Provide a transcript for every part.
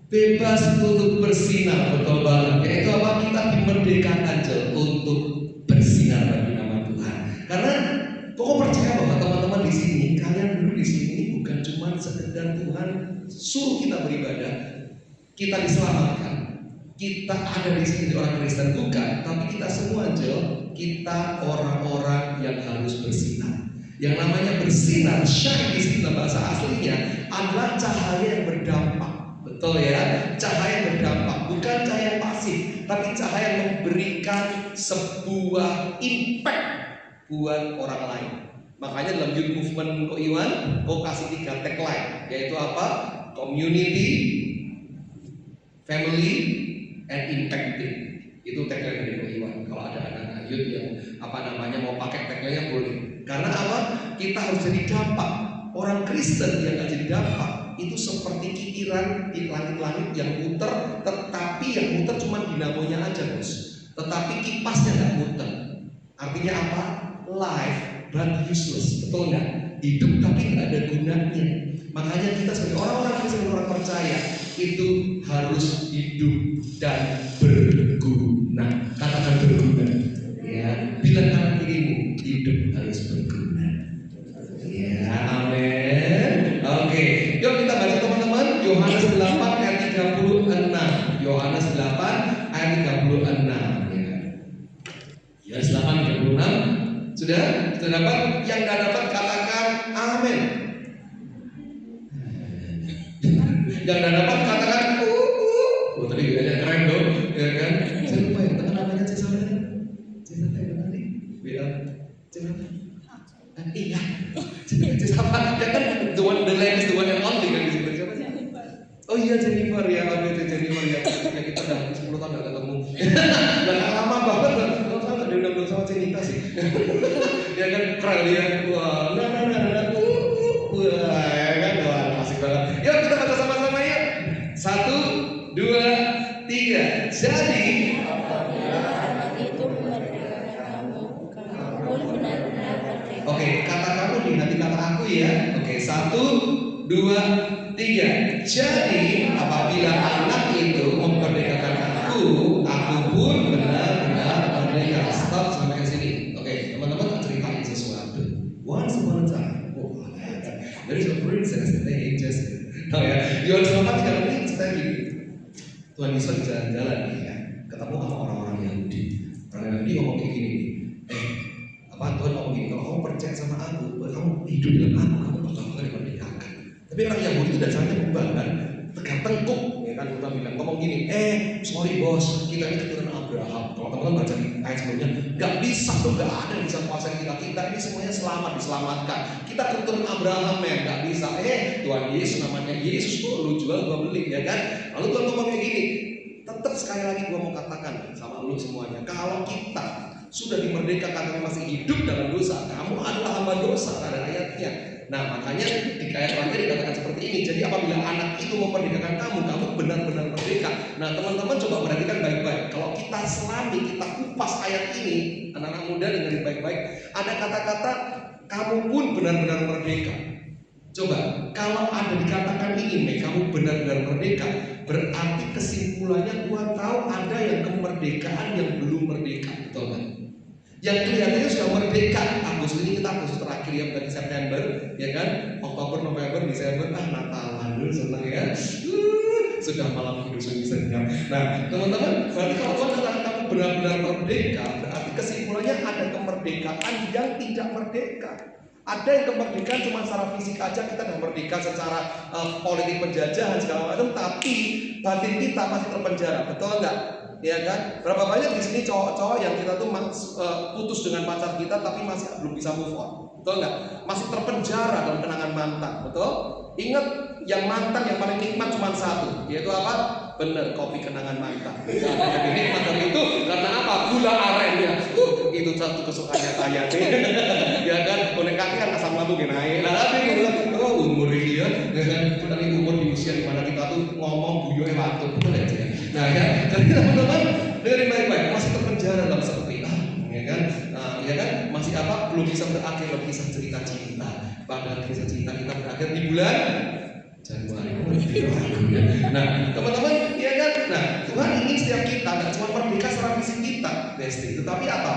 Bebas untuk bersinar, betul banget. Yaitu apa? Kita dimerdekakan untuk bersinar bagi nama Tuhan. Karena kok percaya bahwa teman-teman di sini, kalian dulu di sini bukan cuma sekedar Tuhan suruh kita beribadah, kita diselamatkan, kita ada di sini orang Kristen, bukan. Tapi kita semua kita orang-orang yang harus bersinar. Yang namanya bersinar, shine di sini bahasa aslinya adalah cahaya yang berdampak. Betul ya, cahaya yang berdampak, bukan cahaya yang pasif, tapi cahaya yang memberikan sebuah impact buat orang lain. Makanya dalam youth movement Ko Iwan, Ko kasih 3 tagline, yaitu apa? Community, family, and impacting. Itu tagline dari Ko Iwan. Kalau ada anak-anak youth yang mau pakai tagline-nya boleh. Karena apa? Kita harus jadi dampak. Orang Kristen yang gak jadi dampak itu seperti kikiran di langit-langit yang muter, tetapi yang muter cuma dinamonya aja, bos. Tetapi kipasnya nggak muter. Artinya apa? Life but useless, betul nggak? Hidup tapi nggak ada gunanya. Makanya kita sebagai orang-orang Kristen, orang percaya itu harus hidup dan berguna. Katakan berguna. Ya, bilang kanan kirimu, hidup harus berguna. Ya, amin. Yang anda dapat katakan, oh tadi bedanya keren dong, ya kan? Saya lupa yang tengah namanya Cesare. Cesare yang tadi, beda. Cesare. Iya, Cesare. Ya kan the land is the one and only kan di situ. Siapa sih? Oh iya Jennifer ya, Jennifer ya. Ya kita udah 10 tahun gak ketemu. Dan lama banget lah. Kalau salah dia udah belum sama Cenita sih. Ya kan keren ya. Wah, wah, ya kan, wah asik banget. Yuk kita baca sama-sama ya. 1, 2, 3. Jadi oke, kata kamu diganti kata aku ya. Oke, 1, 2, 3. Jadi apabila anak itu memperdekakan aku pun benar-benar merdeka. Stop sampai sini. Oke, teman-teman tak ceritain sesuatu. Once upon a time, there is a princess named Jasmine. Oh ya, Yohanes 4 tidak ini cerita gini. Tuhan Yesus jalan-jalan ya, ketemu sama orang-orang Yahudi. Orang Yahudi ngomong kayak gini. Tuhan ngomong gini, kalau kamu percaya sama aku, kamu hidup dalam aku bakal dimerdekakan. Tapi orang Yahudi itu dasarnya berubah kan, tegak tengkuk, ya kan Tuhan bilang ngomong gini, sorry bos, kita ini keturunan Abraham. Kalau teman-teman baca di ayat sebelumnya, nggak bisa tuh, nggak ada yang bisa kuasain kita ini semuanya selamat, diselamatkan. Kita keturunan Abraham men, nggak bisa. Tuhan Yesus namanya Yesus tuh lu jual gua beli, ya kan? Lalu Tuhan ngomong kayak gini, tetap sekali lagi gua mau katakan sama lu semuanya, kalau kita sudah dimerdekakan tapi masih hidup dalam dosa, kamu adalah hamba dosa, ada ayatnya. Nah makanya di ayat terakhir dikatakan seperti ini. Jadi apabila anak itu memperdekakan kamu benar-benar merdeka. Nah teman-teman coba perhatikan baik-baik. Kalau kita selami, kita kupas ayat ini, anak-anak muda dengerin baik-baik. Ada kata-kata kamu pun benar-benar merdeka. Coba, kalau ada dikatakan ini, kamu benar-benar merdeka, berarti kesimpulannya Tuhan tahu ada yang kemerdekaan yang belum merdeka, betul kan? Yang kelihatannya sudah merdeka. Agustus ini kita Agustus terakhir ya, bukan September, ya kan? Oktober, November, Desember, Natalan dulu senang ya. Sudah malam kudus senyap. Nah, teman-teman, berarti kalau Tuhan katakan kamu benar-benar merdeka, berarti kesimpulannya ada kemerdekaan yang tidak merdeka. Ada yang kemerdekaan cuma secara fisik aja, kita nggak merdeka secara politik penjajahan segala macam, tapi batin kita masih terpenjara, betul nggak? Ya kan? Berapa banyak di sini cowok-cowok yang kita tuh putus dengan pacar kita tapi masih belum bisa move on, betul nggak? Masih terpenjara dalam kenangan mantan, betul? Ingat yang mantan yang paling nikmat cuma satu, yaitu apa? Bener, kopi kenangan mantan. Lebih nikmat dari itu karena apa? Gula arennya. Itu satu kesukaannya saya nih. Ya kan? Konek kaki kan asam lambung naik. Nah, tapi bilang, umur ini ya, kita nih umur di usia dimana kita tuh ngomong guyonya waktu, betul ya? Nah, ya, jadi teman-teman dengerin baik-baik, masih terpenjara dalam seperti ya kan? Ya kan? Masih apa? Belum bisa berakhir dalam kisah cerita cinta. Padahal kisah cinta kita berakhir di bulan Januari. Nah, teman-teman, ya kan? Nah, Tuhan ingin setiap kita nggak cuma merdeka secara fisik kita, Besti, tetapi apa?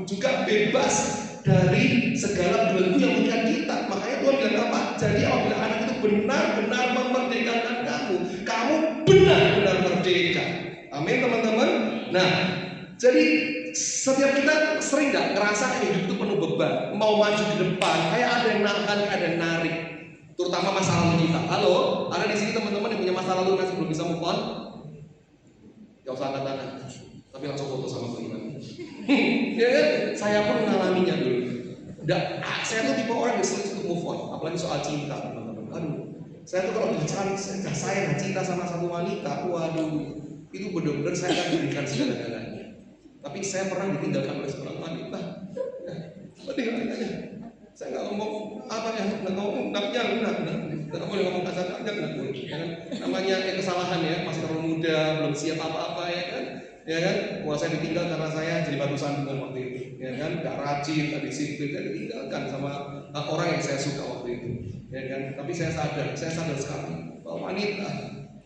Juga bebas dari segala belenggu yang mengikat kita. Makanya Tuhan bilang apa? Jadi apabila anak itu benar-benar memerdekakan kamu benar-benar merdeka. Amin, teman-teman. Nah, jadi setiap kita sering nggak ngerasa hidup itu penuh beban, mau maju ke depan, kayak ada yang nahan, ada yang narik. Terutama masa lalu kita. Halo, ada di sini teman-teman yang punya masa lalu masih belum bisa move on? Gak usah angkat tangan, tapi langsung foto sama Tuhan. Ya kan? Saya pun mengalaminya dulu. Saya tuh tipe orang yang sulit untuk move on, apalagi soal cinta, teman-teman. Aduh, saya tuh kalau bicara saya cinta sama satu wanita, waduh, itu benar-benar saya akan berikan segala-galanya. Tapi saya pernah ditinggalkan oleh seorang wanita. Saya nggak ngomong apa ya, nggak ngomong nggak boleh ngomong kasar aja, nggak boleh. Ya kan? Namanya kesalahan ya, masih terlalu muda, belum siap apa-apa ya kan. Ya kan, wah saya ditinggal karena saya jadi batu sandungan waktu itu, ya kan, gak rajin, gak disiplin, saya ditinggalkan sama orang yang saya suka waktu itu, ya kan. Tapi saya sadar sekali bahwa wanita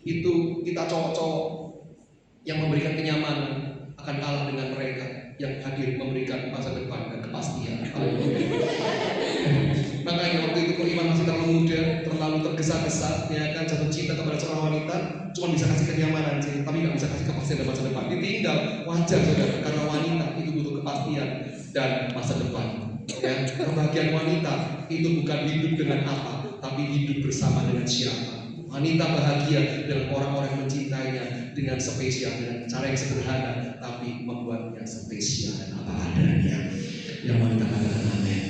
itu kita cowok-cowok yang memberikan kenyamanan akan kalah dengan mereka yang hadir memberikan masa depan dan kepastian. Makanya waktu itu kalau Iman masih terlalu muda, terlalu tergesa-gesa, ya kan, jatuh cinta kepada seorang wanita, cuma bisa kasih kenyamanan sih, tapi nggak bisa kasih kepastian dan masa depan. Ditinggal, wajar saudara, karena wanita itu butuh kepastian dan masa depan. Ya, kebahagiaan wanita itu bukan hidup dengan apa, tapi hidup bersama dengan siapa. Wanita bahagia dengan orang-orang yang mencintainya dengan spesial, dengan cara yang sederhana, tapi membuatnya spesial dan apa adanya. Yang wanita katakan amin.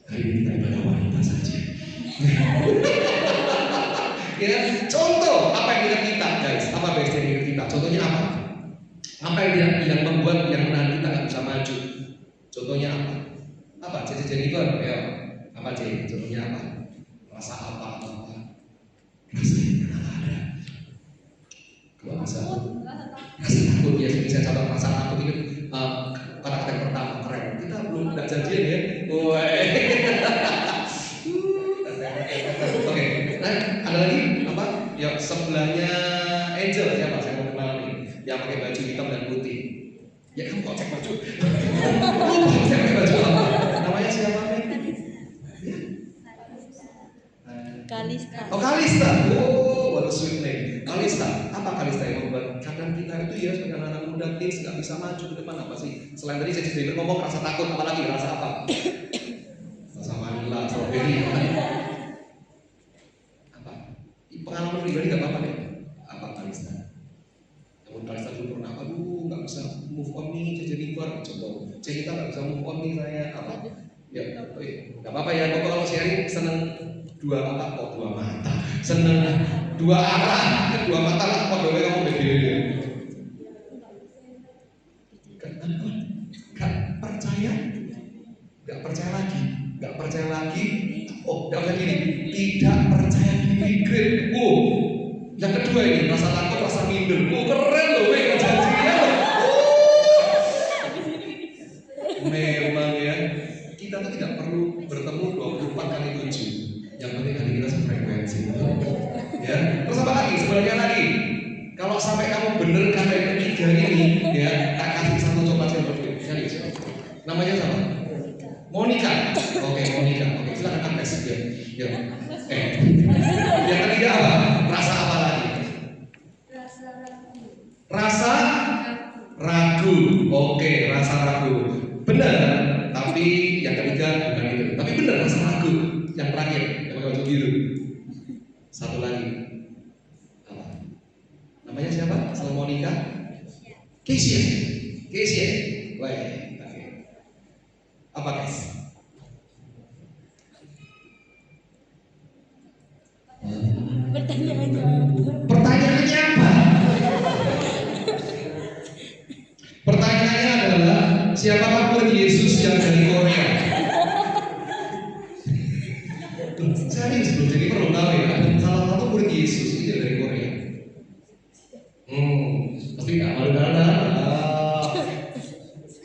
Hari ini kita ibadah wanita saja. Ya, contoh apa yang dilihat kita, guys? Apa yang dilihat kita? Contohnya apa? Apa yang membuat yang menahan kita nggak bisa maju? Contohnya apa? Apa? Jennifer, ya. Apa contohnya apa? Rasa apa? Rasa yang pernah ada. Kalau bisa rasa takut ya, saya catat rasa takut ini kata-kata yang pertama keren. Kita belum nggak janjian ya. Oke, nah ada lagi apa? Ya sebelahnya Angel siapa? Saya mau kenal nih. Yang pakai baju hitam dan putih. Ya kamu kok cek baju? Lupa saya pakai baju apa? Namanya siapa nih? Kalista. Oh Kalista. Oh, what a sweet name. Kalista. Apa Kalista yang membuat kadang kita itu ya sebagai anak muda teens nggak bisa maju ke depan apa sih? Selain tadi saya sendiri ngomong rasa takut, apalagi rasa apa? Rasa vanilla, strawberry. Apa? Pengalaman pribadi nggak apa-apa deh. Apa Kalista? Namun Kalista dulu pernah, aduh nggak bisa move on nih, Jennifer. Coba, kita nggak bisa move on nih saya. Apa? Ya, nggak apa-apa ya. Bapak kalau sharing seneng dua mata, seneng dua arah, dua mata lah. Kok boleh kamu beda-beda? Gak percaya lagi. Oh, gak usah gini. Tidak percaya diri, great. Oh, yang kedua ini rasa takut, rasa minder. Oh, keren loh, janjinya. Memang ya, kita tuh tidak perlu bertemu 24 kali 7. Yang penting hati kita sefrekuensi. Ya, terus apa lagi? Sebenarnya lagi, kalau sampai kamu bener kata yang ketiga ini, ya, tak kasih satu coklat yang berbeda. Namanya siapa? Monica. Oke, Monica. Oke, silakan akses ya. Ya. Yang ketiga apa? Rasa apa lagi? Rasa ragu. Oke, rasa ragu. Benar. Tapi yang ketiga bukan itu. Tapi benar rasa ragu. Yang terakhir, yang pakai baju biru. Satu lagi. Apa? Namanya siapa? Selain Monica? Keisha. Baik. Apa guys? Pertanyaannya apa? Pertanyaannya adalah siapakah murid Yesus yang dari Korea? Serius belum jadi perlu tahu ya. Salah satu murid Yesus itu dari Korea. Pasti nggak malu-malu.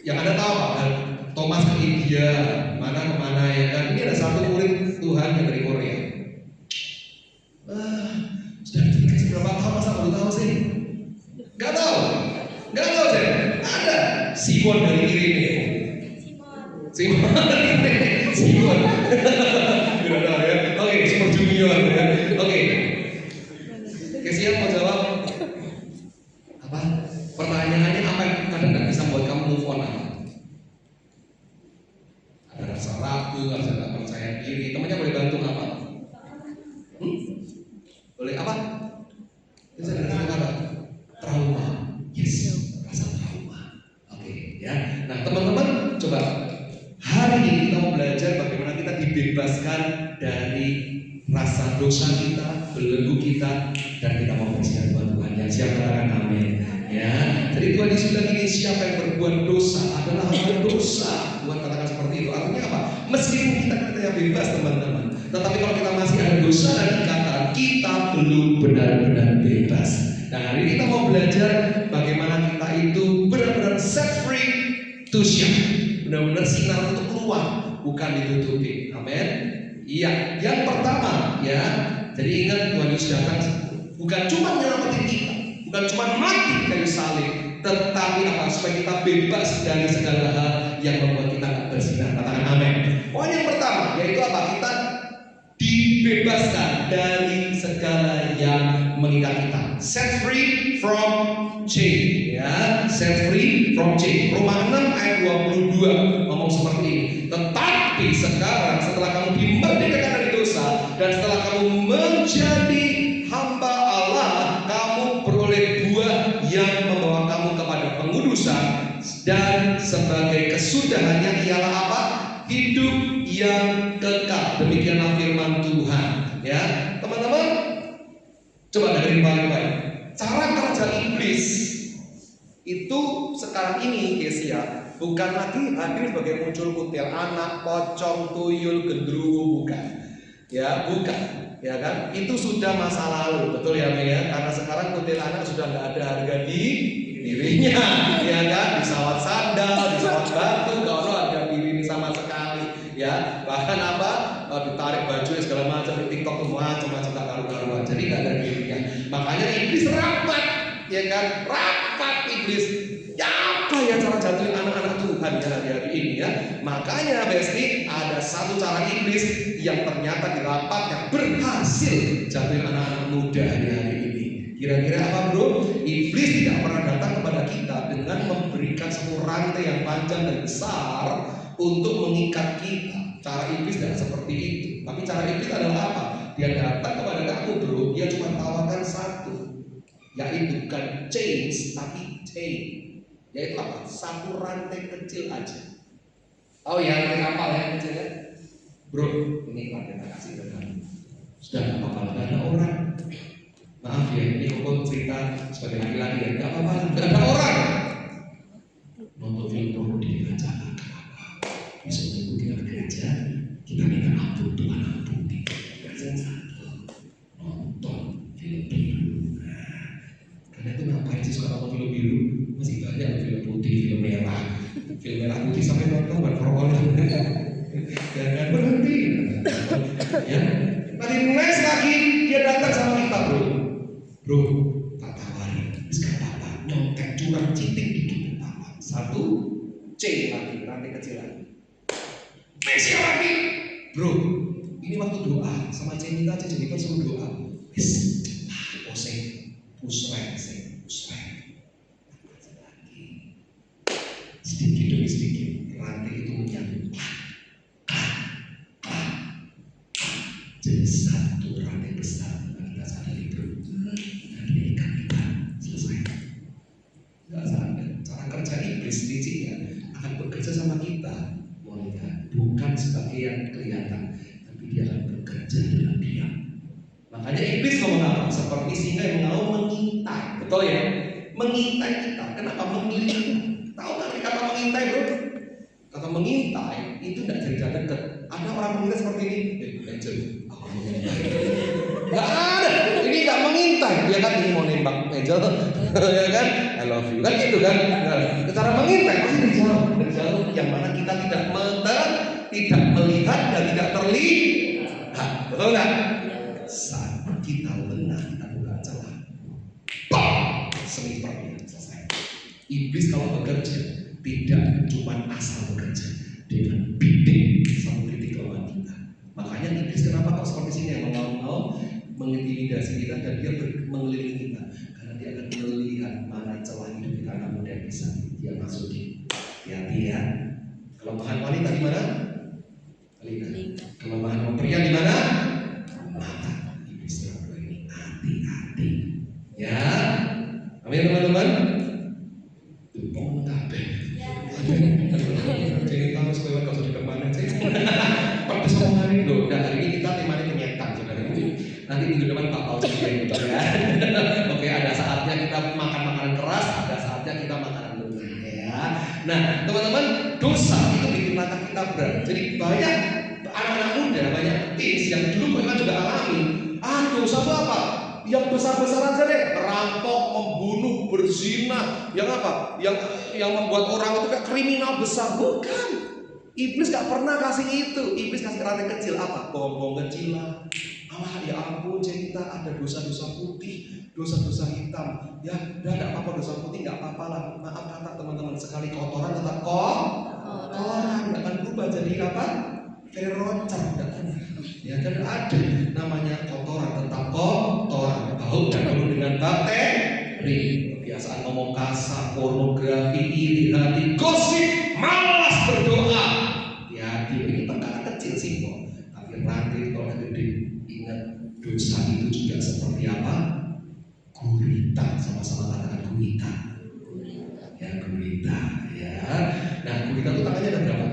Yang ada tahu kan? Thomas ke India, mana kemana ya kan? Ini ada satu murid Tuhan yang dari Korea. Sudah dikasih berapa tahun masa baru tahu sih? Gak tahu sih. Ada Simon dari Irene. Simon. Tidak tahu ya. Oke, Simon Junior ya. Oke. Kesian mau jawab? Apa? Pertanyaannya apa yang kadang nggak bisa buat kamu move on apa? Ada rasa ragu, rasa nggak percaya diri. Temannya boleh bantu apa? Boleh apa? Bisa dengar apa? Trauma. Yes, rasa trauma. Oke, ya. Nah, teman-teman, coba hari ini kita mau belajar bagaimana kita dibebaskan dari rasa dosa kita, belenggu kita, dan kita mau bersiap buat Tuhan. Yang siap katakan amin. Ya, jadi Tuhan Yesus bilang ini, siapa yang berbuat dosa adalah hamba dosa. Tuhan katakan seperti itu. Artinya apa? Meskipun kita katanya bebas teman-teman, tetapi kalau kita masih ada dosa dan ikatan, kita belum benar-benar bebas. Nah, hari ini kita mau belajar bagaimana kita itu benar-benar set free to shine, benar-benar sinar untuk keluar, bukan ditutupi. Amin. Iya. Yang pertama, ya. Jadi ingat Tuhan Yesus datang bukan cuma menyelamatin kita, bukan cuma mati di kayu salib, tetapi apa? Supaya kita bebas dari segala hal yang membuat kita tidak bersinar. Katakan amin. Poin yang pertama yaitu apa? Kita dibebaskan dari segala yang mengikat kita. Set free from chain, ya. Set free from chain. Roma 6 ayat 22 ngomong seperti ini. Tetapi sekarang setelah kamu dimerdekakan dari dosa dan setelah kamu menjadi hamba Allah, kamu beroleh buah yang membawa kamu kepada pengudusan, dan sebagai kesudahannya ialah apa? Hidup yang kekal. Demikianlah firman Tuhan. Ya, teman-teman, coba dengerin baik-baik. Cara kerja iblis itu sekarang ini, guys ya, bukan lagi hadir sebagai muncul kutil anak, pocong, tuyul, gendruwo, bukan. Ya, bukan. Ya kan? Itu sudah masa lalu, betul ya, ya? Karena sekarang kutil anak sudah nggak ada harga di dirinya, ya kan? Di sawat sandal, di sawat batu, nggak ada harga diri sama sekali. Ya, bahkan apa? Ditarik baju segala macam di TikTok tuh macam-macam tak karu-karuan. Jadi nggak ada dirinya. Makanya iblis rapat, ya kan? Rapat iblis. Ya apa ya cara jatuhin anak-anak Tuhan ya hari ini ya. Makanya Besti ada satu cara iblis yang ternyata di rapatnya berhasil jatuhin anak-anak muda hari ini. Kira-kira apa bro? Iblis tidak pernah datang kepada kita dengan memberikan satu rantai yang panjang dan besar untuk mengikat kita. Cara iblis tidak seperti itu. Tapi cara iblis adalah apa? Dia datang kepada kamu bro, dia cuma tawarkan satu, yaitu bukan change tapi chain. Yaitu apa? Satu rantai kecil aja. Oh ya, rantai kapal ya kecil ya. Bro, ini rantai tak kasih ke kamu. Sudah gak apa-apa, gak ada orang. Maaf ya, ini kok cerita sebagai laki-laki ya. Gak apa-apa, gak ada orang. Nonton film porno di gereja. Kenapa? Bisa mengikuti ke gereja, kita minta ampun, Tuhan ampuni. Nonton film biru. Karena itu ngapain sih suka nonton film biru? Masih banyak film putih, film merah putih sampai nonton berperoleh. Jangan berhenti. Ya, nanti next lagi dia datang sama kita bro, tak tawarin, sekarang apa? Nyontek curang citik dikit apa? Satu, C lagi, rantai kecil lagi. Next lagi, bro, ini waktu doa sama C minta aja jadi suruh doa. Pusreng. Sedikit demi sedikit rantai itu menyatu, jadi satu rantai besar. Kita sadari bro, nanti ikan kita selesai. Nggak sadar cara kerja iblis ini ya akan bekerja sama kita, bukan sebagai yang kelihatan, tapi dia akan bekerja dalam diam. Makanya iblis ngomong apa? Seperti singa yang mau mengintai, betul ya? Mengintai kita. Kenapa mengintai? Tahu nggak kata mengintai bro? Kata mengintai itu tidak cerita dekat. Ada orang mengintai seperti ini. Angel, aku mengintai. Nggak ada. Ini nggak mengintai. Dia kan ini mau nembak Angel, ya kan? I love you kan gitu kan? Nah, cara mengintai pasti dari jauh, yang mana kita tidak melihat dan tidak terlihat. Betul nggak? Saat kita lengah, kita buka celah. Semi seperti selesai. Iblis kalau bekerja tidak cuma asal bekerja, dengan bidik satu titik lawan kita. Makanya iblis kenapa kok seperti sini yang mau mengintimidasi kita dan dia mengelilingi kita, karena dia akan melihat mana celah hidup kita anak muda yang bisa dia masuki. Hati-hati ya. Kelemahan wanita di mana? Telinga. Kelemahan pria di mana? Mata. Iblis yang ini hati-hati. Ya. Amin teman-teman. Tumpong kabeh. Jadi tahu sekolah kau sudah kemana sih? Pedes omongan ini loh. Dan hari ini kita temanya penyetan saudara itu. Nanti minggu depan Pak Paul juga ya. Oke, ada saatnya kita makan makanan keras, ada saatnya kita makanan lunak ya. Nah, teman-teman, dosa itu bikin langkah kita berat. Jadi banyak anak-anak muda, banyak teens yang dulu memang juga alami. Dosa itu apa? Yang besar-besaran saja deh, merampok, membunuh, berzina, yang apa? Yang membuat orang itu kayak kriminal besar. Bukan. Iblis gak pernah kasih itu. Iblis kasih rantai kecil apa? Bom-bom kecil lah. Ya ampun, cerita ada dosa-dosa putih, dosa-dosa hitam. Ya, udah gak apa-apa dosa putih, gak apa-apa lah. Maaf kata teman-teman, sekali kotoran tetap kotoran. Gak akan berubah jadi apa? Verocer. Ya kan ada namanya kotoran tetap kotoran. Bau dan penuh dengan bakteri. Kebiasaan ngomong kasar, pornografi, iri hati, gosip, malas berdoa. Ya, ini perkara kecil sih kok. Tapi rantai kalau gede, ingat dosa itu juga seperti apa? Gurita. Sama-sama katakan gurita. Ya, gurita. Ya. Nah, gurita itu tangannya ada berapa?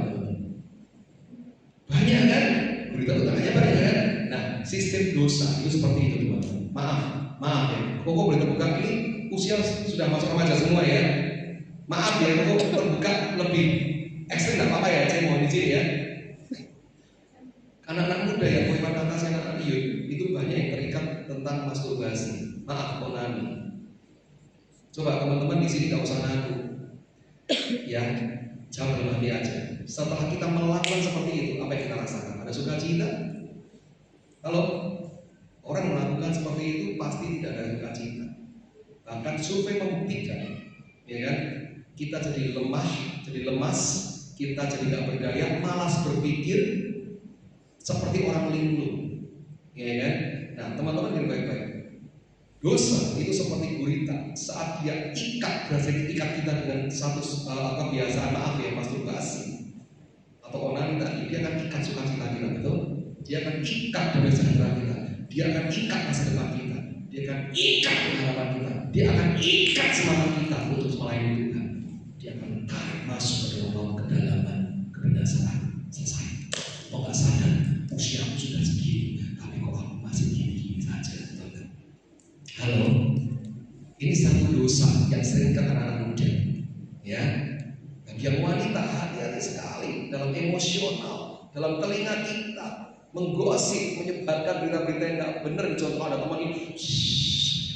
Banyak kan? Gurita itu tangannya banyak kan? Nah, sistem dosa itu seperti itu teman-teman. Maaf ya. Kok boleh terbuka, ini usia sudah masuk remaja semua ya. Maaf ya, kok terbuka lebih ekstrim nggak apa-apa ya, saya mohon izin ya. Anak-anak muda yang poin atas anak-anak youth itu banyak yang terikat tentang masturbasi. Maaf, onani. Coba teman-teman di sini nggak usah ngaku, ya, jawab dalam hati aja. Setelah kita melakukan seperti itu, apa yang kita rasakan? Ada sukacita? Kalau orang melakukan seperti itu pasti tidak ada sukacita. Bahkan survei membuktikan, ya kan, kita jadi lemah, jadi lemas, kita jadi nggak berdaya, malas berpikir seperti orang linglung, ya kan? Nah, teman-teman dengar baik-baik. Dosa itu seperti gurita. Saat dia berhasil ikat kita dengan satu kebiasaan, maaf ya, masturbasi atau onani tadi, dia akan ikat sukacita kita, betul? Dia akan ikat damai sejahtera kita. Dia akan ikat masa depan kita. Dia akan ikat pengharapan kita. Dia akan ikat semangat kita untuk melayani Tuhan. Dia akan tarik masuk ke dalam kedalaman kebinasaan. Selesai. Kok nggak sadar? Usia aku sudah segini, tapi kok aku masih gini-gini saja. Halo, ini satu dosa yang sering kan anak-anak muda, ya. Bagi yang wanita, hati-hati sekali dalam emosional, dalam telinga kita menggosip, menyebarkan berita-berita yang nggak benar. Contoh ada teman ini,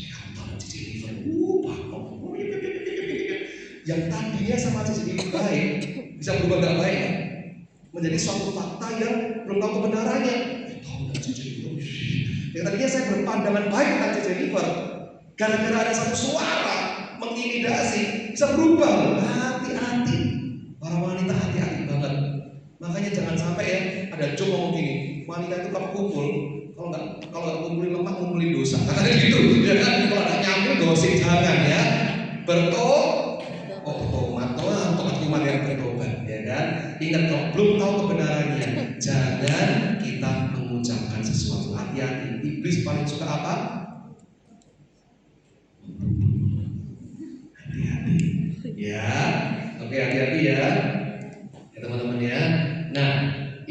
kamu tahu Cici Liver, yang tadinya sama Cici Liver baik, bisa berubah nggak baik, menjadi suatu fakta yang belum tahu kebenarannya. Tahu nggak Cici Liver? Yang tadinya saya berpandangan baik tentang Cici Liver, gara-gara ada satu suara mengintimidasi, bisa berubah. Hati-hati, para wanita hati-hati banget. Makanya jangan sampai ya ada joke ngomong gini, wanita itu kalau kumpul, kalau kumpulin lemak, kumpulin dosa. Katanya gitu, ya kan? Kalau ada nyambil gosip jangan ya. Tomat yang bertobat, ya kan? Ingat kalau belum tahu kebenarannya, jangan kita mengucapkan sesuatu. Hati-hati. Iblis paling suka apa? Hati-hati. Ya, oke, hati-hati ya, teman-teman ya. Nah,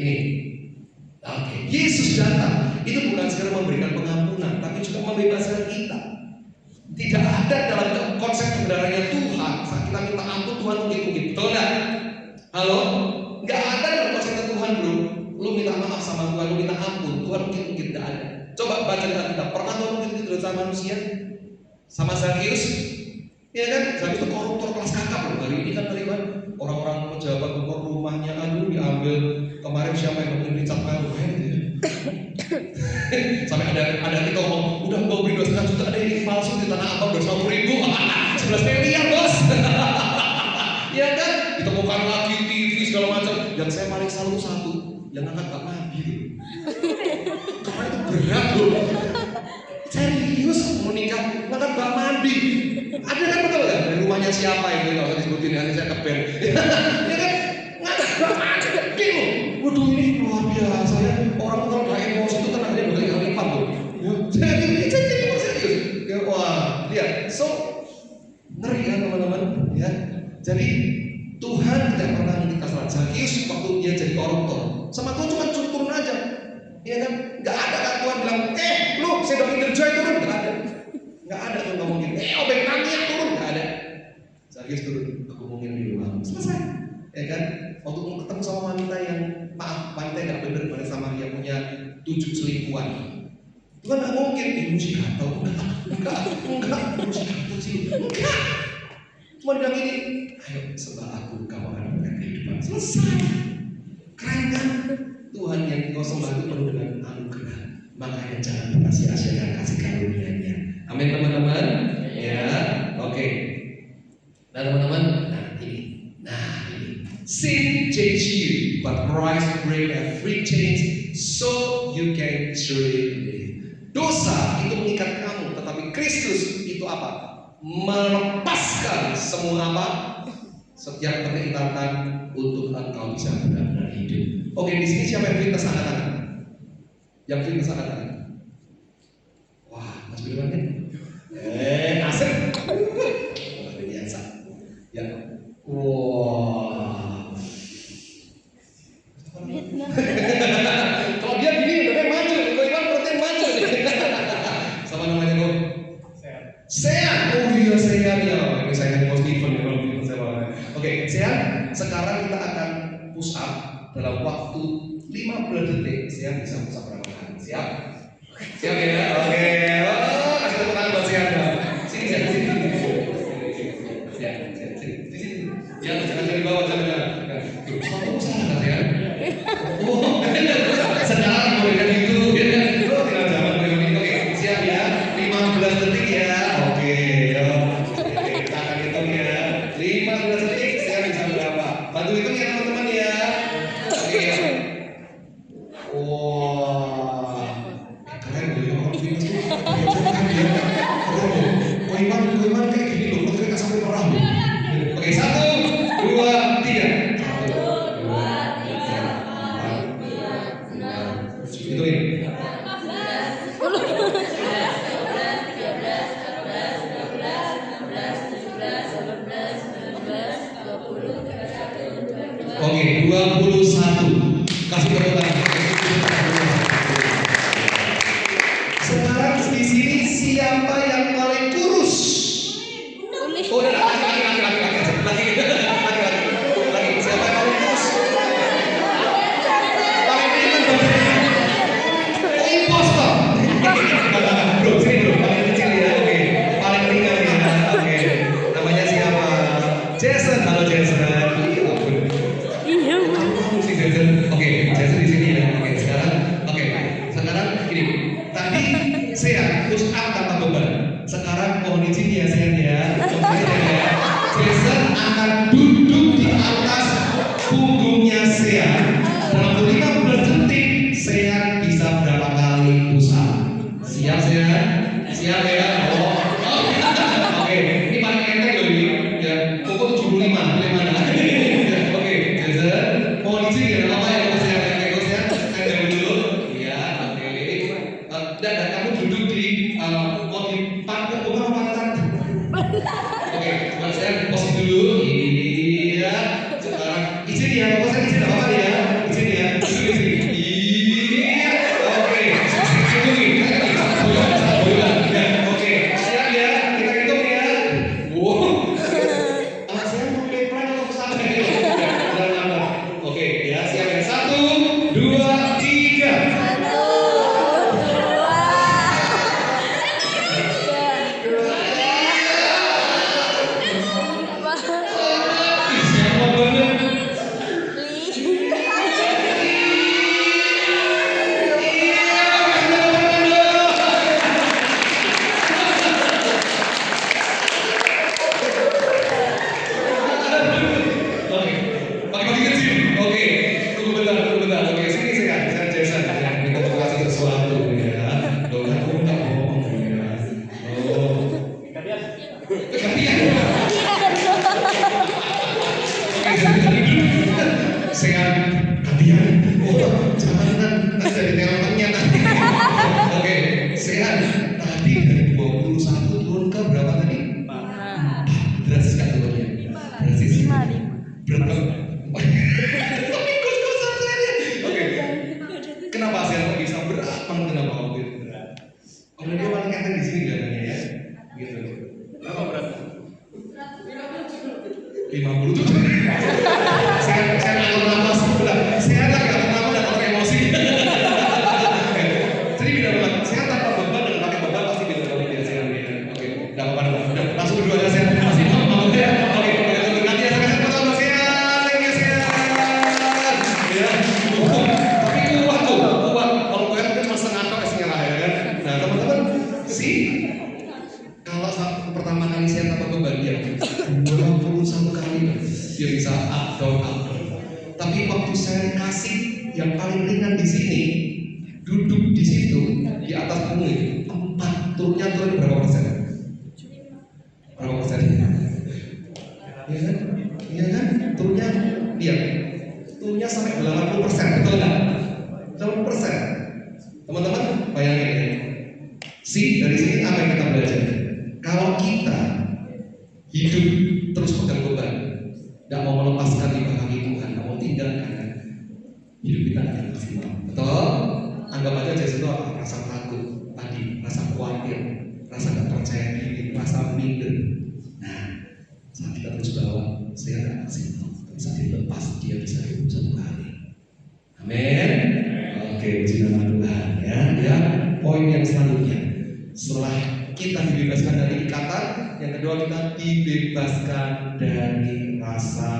ini, oke. Yesus datang itu bukan sekedar memberikan pengampunan, tapi juga membebaskan kita. Tidak ada dalam konsep kebenarannya Tuhan saat kita minta ampun Tuhan mungkin, betul nggak? Halo, nggak ada dalam konsep Tuhan bro. Lu minta maaf sama Tuhan, lu minta ampun Tuhan mungkin nggak ada. Coba baca kita, pernah Tuhan mungkin dosa manusia sama Zakheus? Ya kan, Zakheus itu koruptor kelas kakap loh. Hari ini kan terlibat orang-orang pejabat gubernur rumahnya, aduh diambil. Kemarin siapa yang mungkin dicap gitu ya. Sampai ada kita ngomong, udah gua beri 2,5 juta deh, ini palsu di Tanah Abang 250.000, 11 miliar bos. Ya kan, ditemukan lagi TV segala macam. Yang saya paling salut satu, yang angkat Pak Nabi gitu. Karena itu berat loh. Serius mau nikah, ngangkat Pak Nabi. Ada kan betul kan? Dari rumahnya siapa yang nggak usah disebutin, nanti saya keben. Ya kan, ngangkat Pak Nabi gede loh. Waduh ini luar biasa ya. Orang kalau nggak emosi itu kan akhirnya berkali kali lipat loh. Jadi serius. Ya, wah, lihat. So ngeri kan teman-teman. Ya. Jadi Tuhan tidak pernah kita salah. Zakheus waktu dia jadi koruptor, sama Tuhan cuma turun aja. Ya kan? Nggak ada kan Tuhan bilang, lu saya udah pinggir joy turun, nggak ada. Nggak ada tuh ngomongin, obeng nangis turun, nggak ada. Zakheus turun, aku ngomongin di rumah, selesai. Ya kan? Waktu ketemu sama wanita yang maaf, wanita yang nggak bener, wanita sama dia punya 7 selingkuhan. Tuhan nggak mungkin, mesti gatal, enggak, mesti gatal sih, enggak. Cuma bilang ini, ayo sembah aku, kamu akan memberikan kehidupan. Selesai. Keren kan? Tuhan yang kau sembah itu penuh dengan anugerah. Makanya jangan pernah sia-siakan kasih karunia-Nya. Amin teman-teman. Ya, oke. Nah teman-teman, nah ini. Sin change you, but Christ break every chains so you can truly live. Dosa itu mengikat kamu, tetapi Kristus itu apa? Melepaskan semua apa? Setiap keterikatan untuk engkau bisa benar-benar hidup. Oke, di sini siapa yang fitness angkat tangan? Yang fitness angkat tangan. susah perangan. Siap? Siap ya? Oke. Oh, kasih tepuk tangan buat si Anda. Sini, sini, sini. Siap, siap, sini. Di sini. Jangan di bawah, jangan. Satu salah kan ya? Oh, sekarang boleh gitu. Oh, tinggal zaman menit. Oke, siap ya. 15 detik ya. Oke, kita akan hitung ya. 15 detik, saya bisa berapa? Bantu hitung ya teman-teman ya. Oke. Wah, keren loh orang fitness tuh. Keren ya. Keren loh. Koiman kayak gini loh, perutnya nggak sampai merah loh. Oke, 1, 2, 3. 1, 2, 3, 4, 5, 6, 7. Hitungin. 21. Kasih tepuk tangan. Sekarang di sini siapa yang paling kurus? Oh, udah laki. Siapa yang paling kurus? Paling ringan badannya. Oh, impostor. Bro, sini bro, paling kecil ya. Oke, paling ringan ya. Oke, namanya siapa? Jason. Halo Jason. Oke, Jason di sini ya. Oke, sekarang gini. Tadi saya push up tanpa beban. Sekarang mohon izin ya Sen ya. Jason akan duduk di atas punggungnya Sean. Dalam 15 detik Sean bisa berapa kali push up? Siap Sean? Siap ya? Oh. Oke, ini paling enteng loh ini. Ya, pukul 75. Bagaimana? Oke, Jason. Mohon izin ya, apa ya? Dan kamu duduk di panggung bukan pantat. Oke, buat saya posisi dulu. Iya. Sekarang izin ya, bapak saya izin apa ya? Izin ya. Iya. Oke. Oke. Siap ya. Kita hitung ya. Wow. Anak saya mau play plan atau pesawat ya? Oke, ya siap ya. 1, 2, 3. Sehat kalian, jangan jadi terorisnya nanti. Oke, sehat. Tadi dari 21 turun ke berapa tadi? 4. Drastis kan turunnya? Drastis. Berapa? Ikut-ikutan saya. Oke. Kenapa saya bisa berat? Kenapa waktu itu berat? Kalau dia paling enteng di sini jalannya ya, gitu. Berapa berat? 50 tuh. Saya ngatur nafas udah. Saya lagi ngatur nafas dan ngatur emosi. Jadi beda banget. Saya tanpa beban dan pakai beban pasti beda banget ya saya. Oke, enggak apa-apa. Udah langsung berdua aja saya masih mau ya. Oke, nanti ya saya pertama saya. Ya. Tapi kuat tuh, kuat. Kalau kalian mungkin cuma setengah tok isinya lah ya kan. Nah, teman-teman sih kalau pertama kali saya tanpa beban dia 21 kali dia bisa up down. Tapi waktu saya kasih yang paling ringan di sini, duduk di situ di atas punggung 4 turunnya turun berapa persen? Berapa persen? Iya kan? Iya kan? Turunnya lihat, turunnya sampai 80%, betul nggak? 80%. Teman-teman bayangin ya. Dari sini apa yang kita belajar? Kalau kita hidup terus pegang beban, nggak mau melepaskan di kaki Tuhan, nggak mau tinggalkan, hidup kita akan maksimal. Betul? Anggap aja Jason itu rasa takut tadi, rasa khawatir, rasa nggak percaya diri, rasa minder. Nah, saat kita terus bawa, saya akan maksimal. Saat dilepas, dia bisa 21 kali. Amin. Oke, puji nama Tuhan ya. Ya, poin yang selanjutnya. Setelah kita dibebaskan dari ikatan, yang kedua kita dibebaskan dari rasa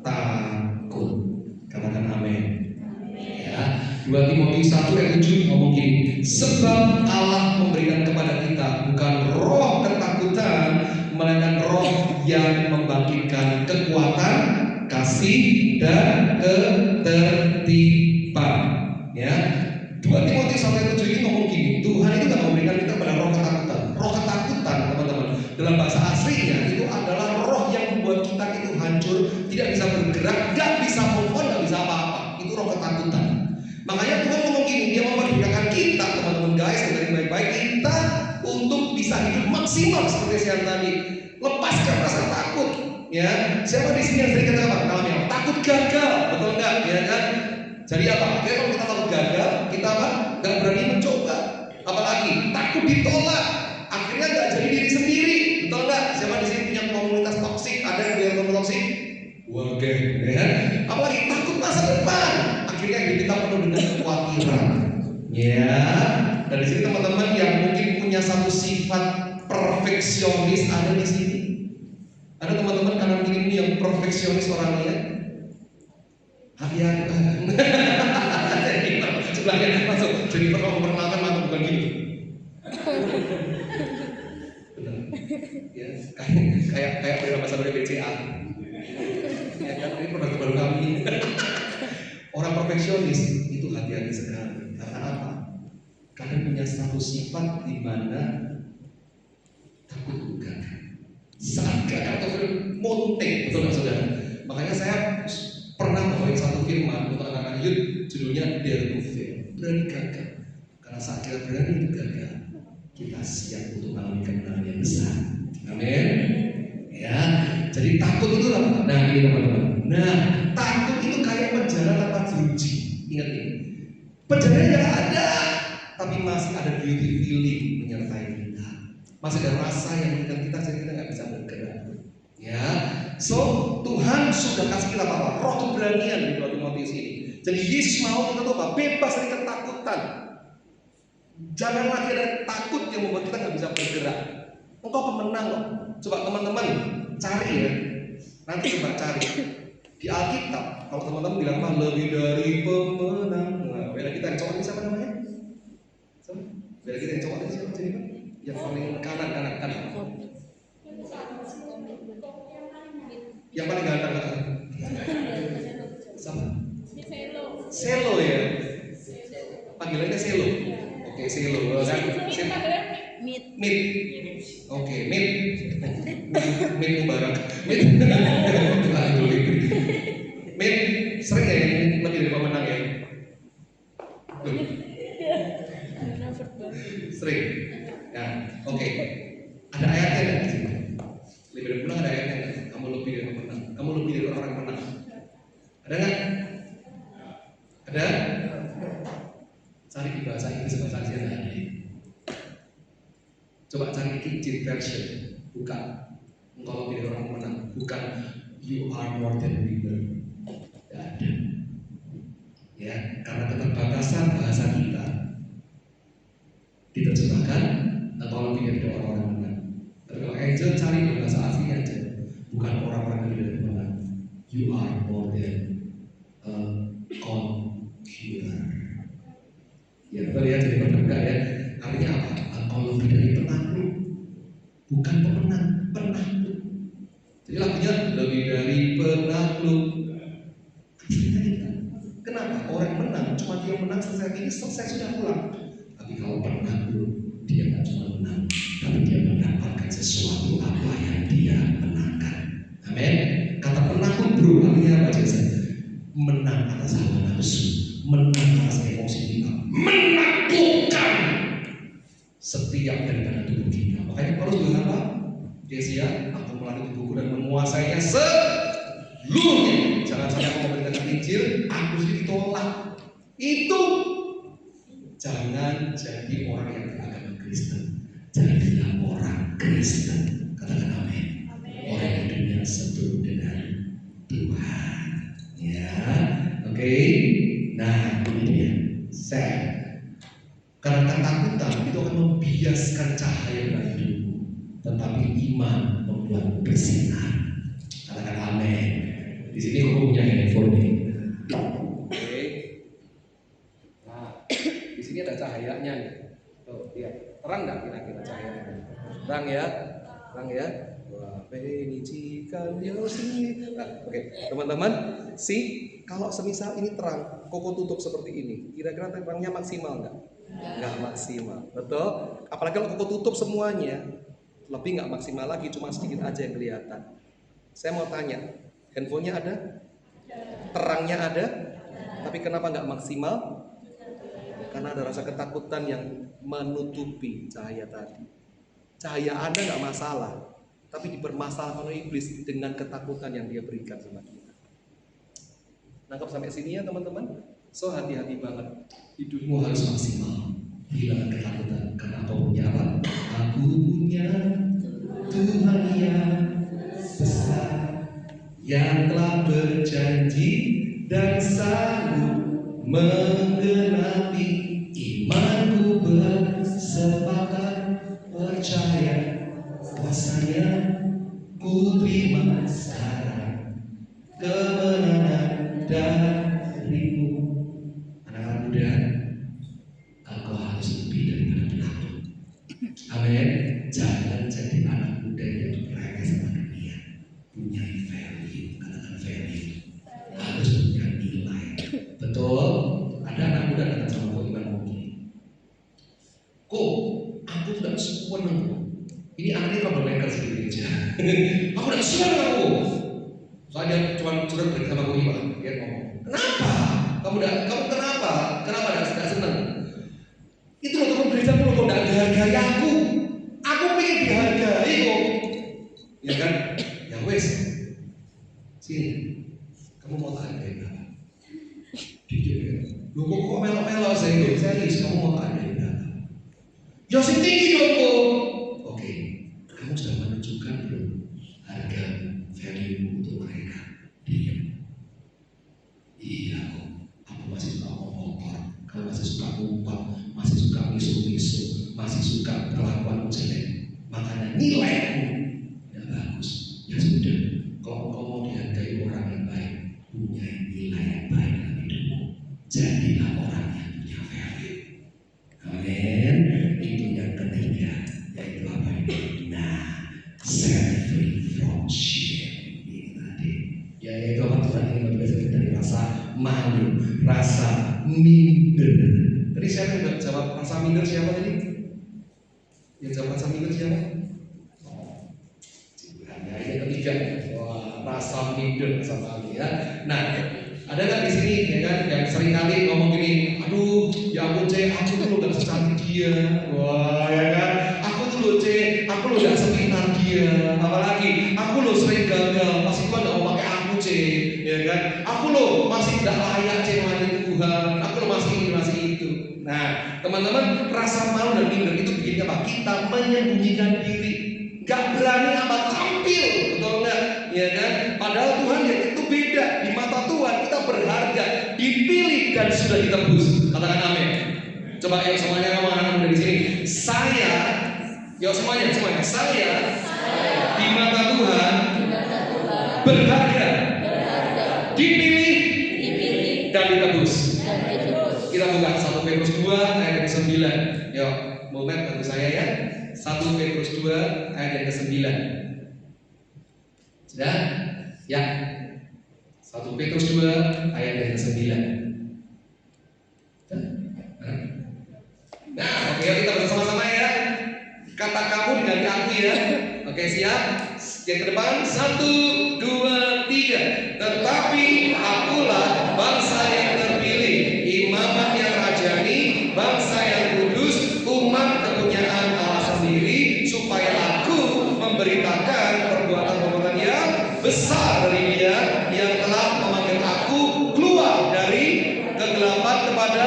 takut. Katakan amin. Ya, 2 Timotius 1 ayat 7 ngomong gini, sebab Allah memberikan kepada kita bukan roh ketakutan, melainkan roh yang membangkitkan kekuatan, kasih, dan ketertiban. Ya, 2 Timotius 1 ayat 7 ini ngomong gini, Tuhan itu tidak memberikan kita pada roh ketakutan. Roh ketakutan, teman-teman, dalam bahasa aslinya itu adalah roh yang membuat kita itu hancur, tidak bisa bergerak, gak bisa move on, gak bisa apa-apa. Itu roh ketakutan. Makanya Tuhan ngomong gini, dia memerdekakan kita, teman-teman guys, dengerin baik-baik, kita untuk bisa hidup maksimal seperti saya tadi. Lepaskan rasa takut. Ya, siapa di sini yang sering kata apa? Namanya takut gagal, betul enggak? Ya kan? Jadi apa? Akhirnya kalau kita takut gagal, kita apa? Gak berani mencoba. Apalagi takut ditolak, akhirnya gak jadi diri sendiri, betul enggak? Siapa di sini punya komunitas toksik? Ada yang punya komunitas toksik? Wah, ya kan? Apalagi takut masa depan, akhirnya hidup kita penuh dengan kekhawatiran. Ya, dari sini teman-teman yang mungkin punya satu sifat perfeksionis ada di sini. Ada teman-teman kanan kiri yang perfeksionis orangnya. Hati-hati. Sebelahnya masuk. Jadi perlu memperkenalkan mata bukan gini. Benar. Ya, kayak beberapa saudara BCA. Ya kan, ini produk baru kami. Orang perfeksionis itu hati-hati sekali. Karena apa? Karena punya satu sifat di mana takut gagal. Saat gagal atau montek, betul nggak saudara? Makanya saya pernah bawain satu firman untuk anak-anak youth, judulnya Dare to Fail, berani gagal. Karena saat kita berani gagal, kita siap untuk mengalami kemenangan yang besar. Amin. Ya, jadi takut itu apa? Nah ini teman-teman. Nah, takut itu kayak penjara tanpa jeruji. Ingat ini, penjara nggak ada, tapi masih ada beauty feeling menyertai kita. Masih ada rasa yang mengikat kita sehingga kita nggak bisa bergerak. Ya, so Tuhan sudah kasih kita apa? Roh keberanian di 2 Timotius ini. Jadi Yesus mau kita tuh apa? Bebas dari ketakutan. Jangan lagi ada takut yang membuat kita nggak bisa bergerak. Engkau pemenang loh. Coba teman-teman cari ya. Nanti coba cari di Alkitab. Kalau teman-teman bilang mah lebih dari pemenang. Nah, beda kita yang cowok ini siapa namanya? Beda kita yang cowok ini siapa jadi Pak? Yang paling kanan. Yang paling ganteng kan? Sama? Selo ya? Panggilannya Selo? Oke, Selo kan? Mit. Oke, Mit Mubarak. Mit sering ya yang lebih dari pemenang ya? Sering. Nah, oke. Ada ayatnya nggak di sini? Lebih dari pemenang ada ayatnya nggak? Kamu lebih dari pemenang. Kamu lebih dari orang menang. Ada nggak? Ada? Cari di bahasa Inggris, bahasa Asia nggak ada. Coba cari King James Version. Bukan. Engkau lebih dari orang menang. Bukan. You are more than winner. Tidak ada. Ya, karena keterbatasan bahasa kita diterjemahkan atau lebih dari orang-orang menang. Tapi kalau Angel cari bahasa aslinya aja, bukan orang-orang yang lebih dari menang. You are more than a conqueror. Ya, betul ya, jadi berbeda ya. Artinya apa? Engkau lebih dari penakluk, bukan pemenang, penakluk. Jadi lagunya lebih dari penakluk. Kenapa? Orang menang cuma dia menang selesai sudah pulang. Tapi kalau penakluk dia tidak cuma menang, tapi dia mendapatkan sesuatu apa yang dia menangkan. Amin. Kata penakluk bro, artinya apa Jason? Menang atas hawa nafsu, menang atas emosi kita, menaklukkan setiap daripada tubuh kita. Makanya Paulus bilang apa? Yesia, aku melatih tubuhku dan menguasainya seluruhnya. Jangan sampai aku memberitakan Injil, aku sendiri ditolak. Itu jangan jadi orang yang beragama Kristen. Jadilah orang Kristen. Katakan amin. Orang yang hidupnya setuju dengan Tuhan. Ya, oke. Nah, ini dia Karena ketakutan itu akan membiaskan cahaya dalam hidupmu, tetapi iman membuat bersinar. Katakan amin. Di sini aku punya handphone nih. Oke. Nah, di sini ada cahayanya nih. Tuh, lihat. Terang nggak kira-kira cahayanya? Terang ya? Terang ya? Wah, penicikan Yosi. Nah, oke, teman-teman, kalau semisal ini terang, koko tutup seperti ini, kira-kira terangnya maksimal nggak? Nggak maksimal, betul? Apalagi kalau koko tutup semuanya, lebih nggak maksimal lagi, cuma sedikit aja yang kelihatan. Saya mau tanya, handphonenya ada? Terangnya ada? Tapi kenapa nggak maksimal? Karena ada rasa ketakutan yang menutupi cahaya tadi. Cahaya Anda nggak masalah, tapi dipermasalahkan oleh iblis dengan ketakutan yang dia berikan sama kita. Nangkap sampai sini ya teman-teman? So hati-hati banget. Hidupmu harus maksimal. Hilangkan ketakutan. Karena kau punya apa? Aku punya Tuhan yang besar, yang telah berjanji dan sanggup menggenapi imanku bersepakat percaya kuasanya ku terima sekarang kemenangan darimu. Anak-anak muda, engkau harus lebih daripada penakut. Amin. Jangan jadi anak muda yang mereka sama dunia. Punya value, katakan value. Harus punya nilai. Betul? Ada anak muda datang sama kau iman mungkin. Kok aku tidak senang kok. Ini anaknya troublemaker di gereja. Aku tidak senang aku. Soalnya cuma curhat sama aku iman. Dia ngomong, kenapa? Kamu kenapa? Kenapa tidak senang? Itu loh teman gereja aku loh tidak dihargai aku. Aku pengen dihargai kok. Ya kan? Ya wes. Sini. Kamu mau tak hargai berapa? Dia. Lu kok melok-melok saya serius, kamu mau tak hargai berapa? Ya sing tinggi dong kok. Oke, kamu sudah menunjukkan belum harga value untuk mereka? Diam. Iya kok, aku masih suka ngomong, kamu masih suka ngumpet, masih suka misu-misu, masih suka kelakuan jelek. Makanya nilaimu tidak bagus. Ya sudah, kalau kau mau dihargai orang yang baik, punya nilai yang baik dalam hidupmu. Jadilah orang yang punya value. Amin. Itu yang ketiga, yaitu apa ini? Nah, set free from shame. Ini tadi. Ya, yaitu apa? Tuhan ingin membebaskan dari rasa malu, rasa minder. Tadi siapa yang jawab rasa minder siapa tadi? Yang jawab rasa minder siapa? Oh, ya, yang ketiga. Wah, rasa minder sama lagi ya. Nah, ada kan di sini ya kan yang sering kali ngomong gini, aduh, ya ampun C, aku tuh lo gak secantik dia. Wah, ya kan? Aku tuh lo C, aku lo gak sepintar dia. Apalagi, aku lo sering gagal, pasti Tuhan gak mau pakai aku C, ya kan? Aku lo masih gak layak C melayani Tuhan. Aku lo masih ini, masih itu. Nah, teman-teman, rasa malu dan minder itu bikin apa? Kita menyembunyikan diri, gak berani apa tampil, betul nggak? Ya kan? Padahal Tuhan yang itu beda. Di mata Tuhan kita berharga, dipilih dan sudah ditebus. Katakan amin. Coba yuk semuanya ngomong anak muda di sini. Saya, yuk semuanya. Saya di mata Tuhan berharga, dipilih dan ditebus. Kita buka 1 Petrus 2 ayat yang ke-9. Yuk, moment bantu saya ya. 1 Petrus 2 ayat yang ke-9. Sudah? Ya. 1 Petrus 2 ayat yang ke-9. Nah, oke, kita bersama-sama ya. Kata kamu diganti aku ya. Oke, siap? Yang ke depan 1, 2, 3. Tetapi akulah bangsa yang terpilih, imamat yang rajani, bangsa yang kudus, umat kepunyaan Allah sendiri, supaya aku memberitakan perbuatan-perbuatan yang besar dari Dia yang telah memanggil aku keluar dari kegelapan kepada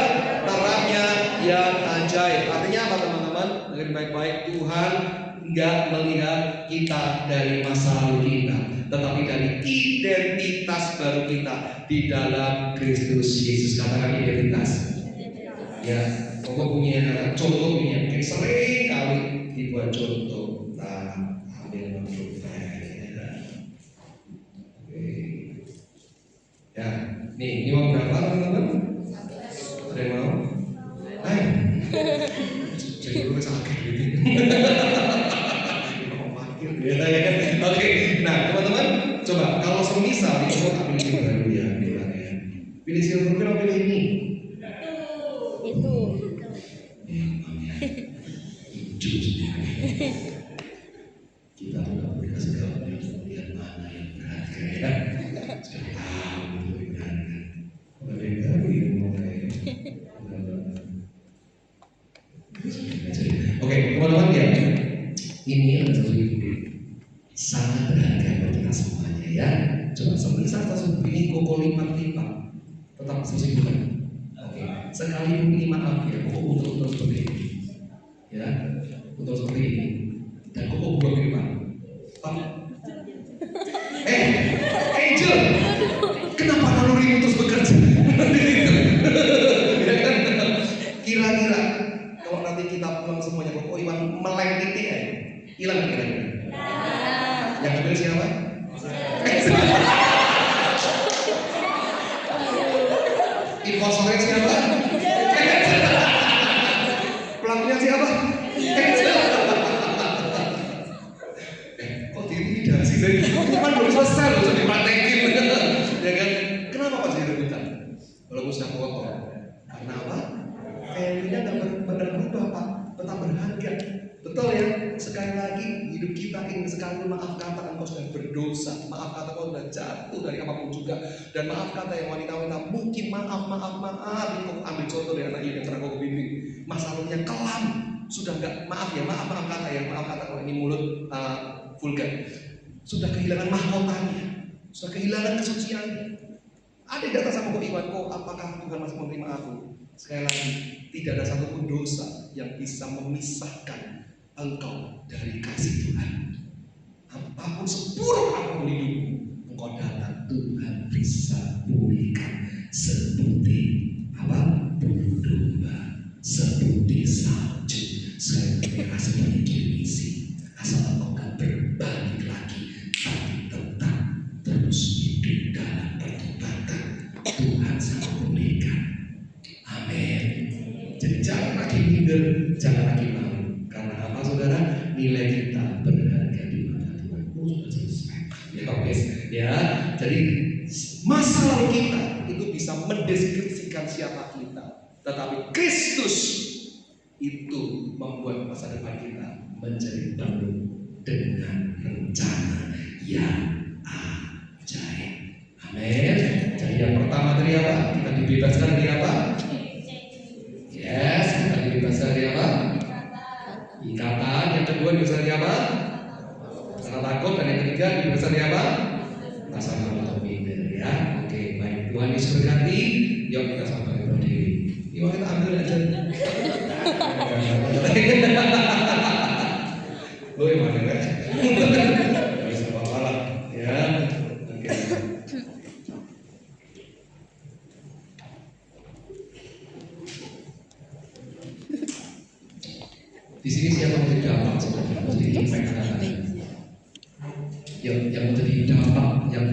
terangnya yang ajaib. Artinya apa teman-teman? Dengerin baik-baik, Tuhan nggak melihat kita dari masa lalu kita, tetapi dari identitas baru kita di dalam Kristus Yesus. Katakan identitas. Ya, pokok punya contoh punya kayak sering kali dibuat contoh. Nah, ambil makhluk ya. Oke. Ya, nih ini mau berapa teman-teman? Ada yang mau? Ayo. Jadi gue sakit gitu. Mau parkir ya. Oke, nah teman-teman, coba kalau semisal ini mau ambil ini baru ya, bilangnya. Pilih silver atau pilih ini? Itu. Kita tidak boleh segala lihat mana yang berharga ya. Jadi itu berharga. Mereka yang mulai. Oke, teman-teman ya. Ini adalah satu ide sangat berharga bagi kita semuanya ya. Coba semisal satu ini koko lipat-lipat, tetap sesuai bukan? Oke, sekali ini maaf ya, koko untuk seperti ini, ya, untuk seperti ini, dan koko buang di depan. Angel, kenapa nalurimu terus bekerja? Ya kan? Kira-kira kalau nanti kita pulang semuanya koko Iwan meleng titik ya, hilang kira-kira. Yang ambil siapa? Imposternya siapa? Pelakunya siapa? Kok tidak sih? Kan belum selesai loh, jadi praktekin. Ya kan? Kenapa Pak jadi rebutan? Kalau sudah kotor. Karena apa? Value-nya nggak benar berubah Pak, tetap berharga. Betul ya? Sekali lagi hidup kita ini sekali maaf kata engkau sudah berdosa, maaf kata engkau sudah jatuh dari apapun juga, dan maaf kata yang wanita-wanita mungkin maaf. Ini kau ambil contoh dari anak ini yang pernah kau bimbing, masa lalunya kelam, sudah nggak maaf kata ya, maaf kata kalau ini mulut vulgar, sudah kehilangan mahkotanya, sudah kehilangan kesuciannya. Ada yang datang sama kau Iwan, kau apakah Tuhan masih menerima aku? Sekali lagi, tidak ada satupun dosa yang bisa memisahkan engkau dari kasih Tuhan. Apapun seburuk apapun hidupmu, engkau datang Tuhan bisa pulihkan seperti apa? Bulu domba, seperti salju, merah seperti kilisi. Asal engkau gak berbalik lagi, tapi tetap terus hidup dalam pertobatan, Tuhan sangat pulihkan. Amin. Jadi jangan lagi minder, jangan lagi malu. Karena apa saudara? Nilai kita berharga di mata Tuhan. Sudah selesai. Ya, jadi masa lalu kita itu bisa mendeskripsikan siapa kita. Tetapi Kristus itu membuat masa depan kita menjadi penuh dengan rencana yang ajaib. Amin. Jadi yang pertama dari apa? Kita dibebaskan dari apa? Yes, kita dibebaskan dari apa? Ikatan. Yang kedua dibebaskan dari apa? Rasa takut. Dan yang ketiga dibebaskan dari apa? Rasa malu atau minder ya. Oke, baik. Tuhan Yesus berkati. Yuk kita sampai berdiri. Yuk kita ambil aja. Lo yang mana kan? Bisa apa-apa lah ya. Oke. Di sini siapa yang menjadi dampak sebenarnya? Mesti impact kan? Yang menjadi dampak yang